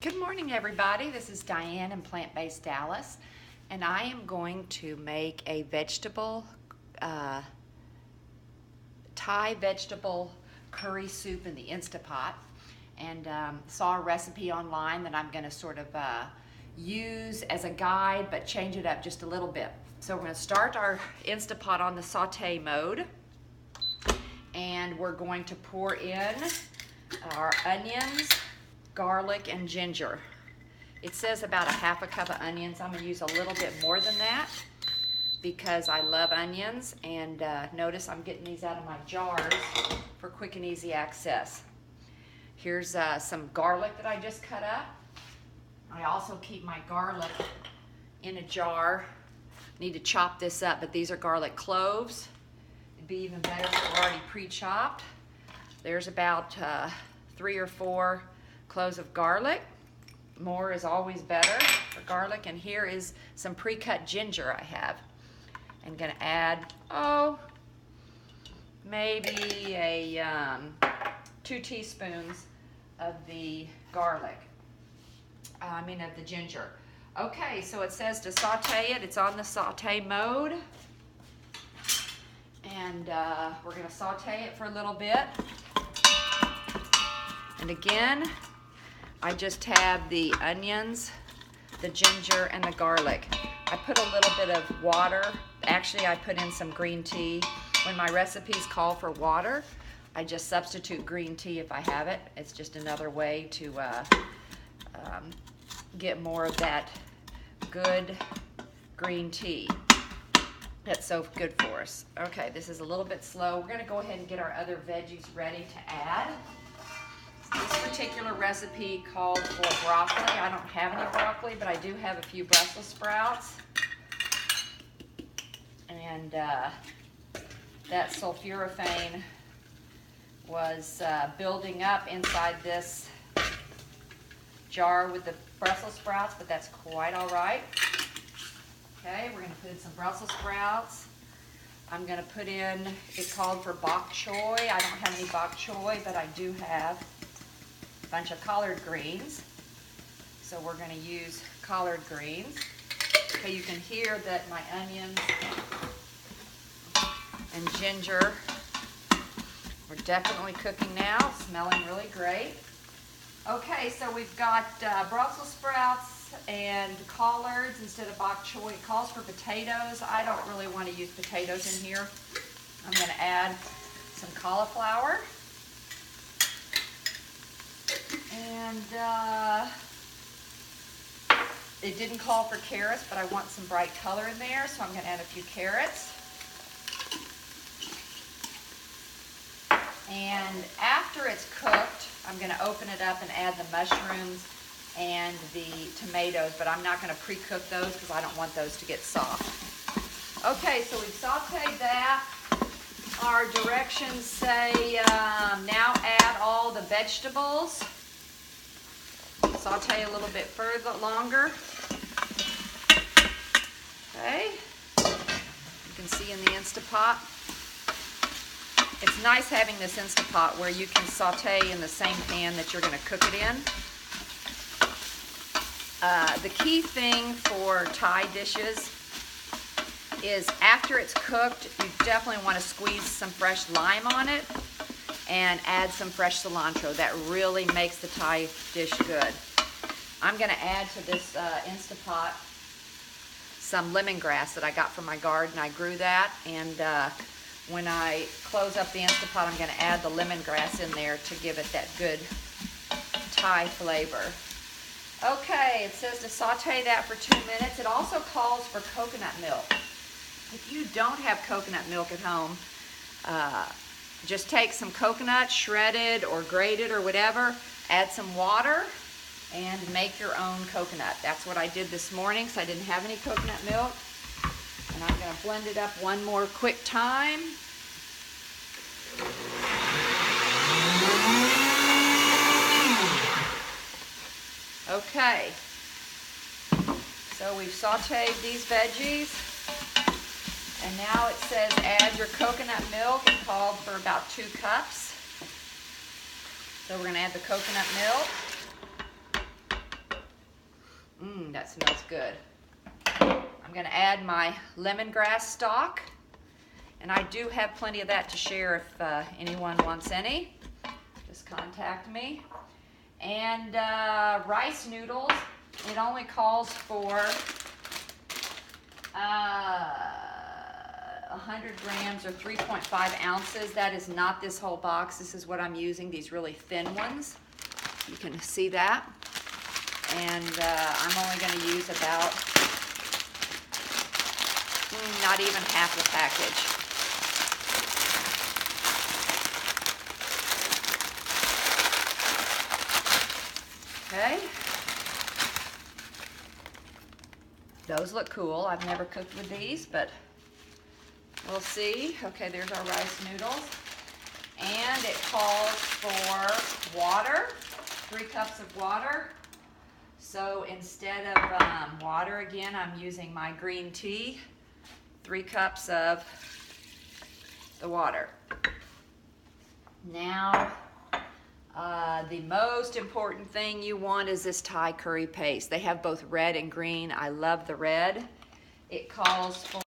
Good morning, everybody. This is Diane in Plant-Based Dallas, and I am going to make a vegetable, Thai vegetable curry soup in the Instapot, and saw a recipe online that I'm going to sort of use as a guide, but change it up just a little bit. So we're going to start our Instapot on the saute mode, and we're going to pour in our onions, garlic, and ginger. It says about a half a cup of onions. I'm gonna use a little bit more than that because I love onions, and notice I'm getting these out of my jars for quick and easy access. Here's some garlic that I just cut up. I also keep my garlic in a jar. Need to chop this up, but these are garlic cloves. It'd be even better if they're already pre-chopped. There's about 3 or 4 cloves of garlic. More is always better for garlic. And here is some pre-cut ginger I have. I'm gonna add, maybe a 2 teaspoons of the garlic. Of the ginger. Okay, so it says to saute it. It's on the saute mode. And we're gonna saute it for a little bit. And again, I just have the onions, the ginger, and the garlic. I put a little bit of water. Actually, I put in some green tea. When my recipes call for water, I just substitute green tea if I have it. It's just another way to get more of that good green tea. That's so good for us. Okay, this is a little bit slow. We're gonna go ahead and get our other veggies ready to add. This particular recipe called for broccoli. I don't have any broccoli, but I do have a few Brussels sprouts. And that sulforaphane was building up inside this jar with the Brussels sprouts, but that's quite all right. Okay, we're gonna put in some Brussels sprouts. I'm gonna put in, it called for bok choy. I don't have any bok choy, but I do have bunch of collard greens, so we're going to use collard greens. Okay, you can hear that my onions and ginger are definitely cooking now, smelling really great. Okay, so we've got Brussels sprouts and collards instead of bok choy. It calls for potatoes. I don't really want to use potatoes in here. I'm going to add some cauliflower. And it didn't call for carrots, but I want some bright color in there, so I'm going to add a few carrots. And after it's cooked, I'm going to open it up and add the mushrooms and the tomatoes, but I'm not going to pre-cook those because I don't want those to get soft. Okay, so we've sauteed that. Our directions say now add all the vegetables. Saute a little bit further, longer. Okay, you can see in the Instapot. It's nice having this Instapot where you can saute in the same pan that you're going to cook it in. The key thing for Thai dishes is after it's cooked, you definitely want to squeeze some fresh lime on it and add some fresh cilantro. That really makes the Thai dish good. I'm going to add to this Instapot some lemongrass that I got from my garden. I grew that, and when I close up the Instapot, I'm going to add the lemongrass in there to give it that good Thai flavor. Okay, it says to saute that for 2 minutes. It also calls for coconut milk. If you don't have coconut milk at home, just take some coconut, shredded or grated or whatever, add some water, and make your own coconut. That's what I did this morning, so I didn't have any coconut milk. And I'm going to blend it up one more quick time. Okay, so we've sauteed these veggies. And now it says add your coconut milk. It called for about 2 cups. So we're going to add the coconut milk. that smells good. I'm going to add my lemongrass stock. And I do have plenty of that to share if anyone wants any. Just contact me. And rice noodles, it only calls for 100 grams or 3.5 ounces. That is not this whole box. This is what I'm using, these really thin ones. You can see that. And I'm only going to use about not even half the package. Okay. Those look cool. I've never cooked with these, but we'll see. Okay, there's our rice noodles. And it calls for water, 3 cups of water. So instead of water, again, I'm using my green tea, 3 cups of the water. Now, the most important thing you want is this Thai curry paste. They have both red and green. I love the red. It calls for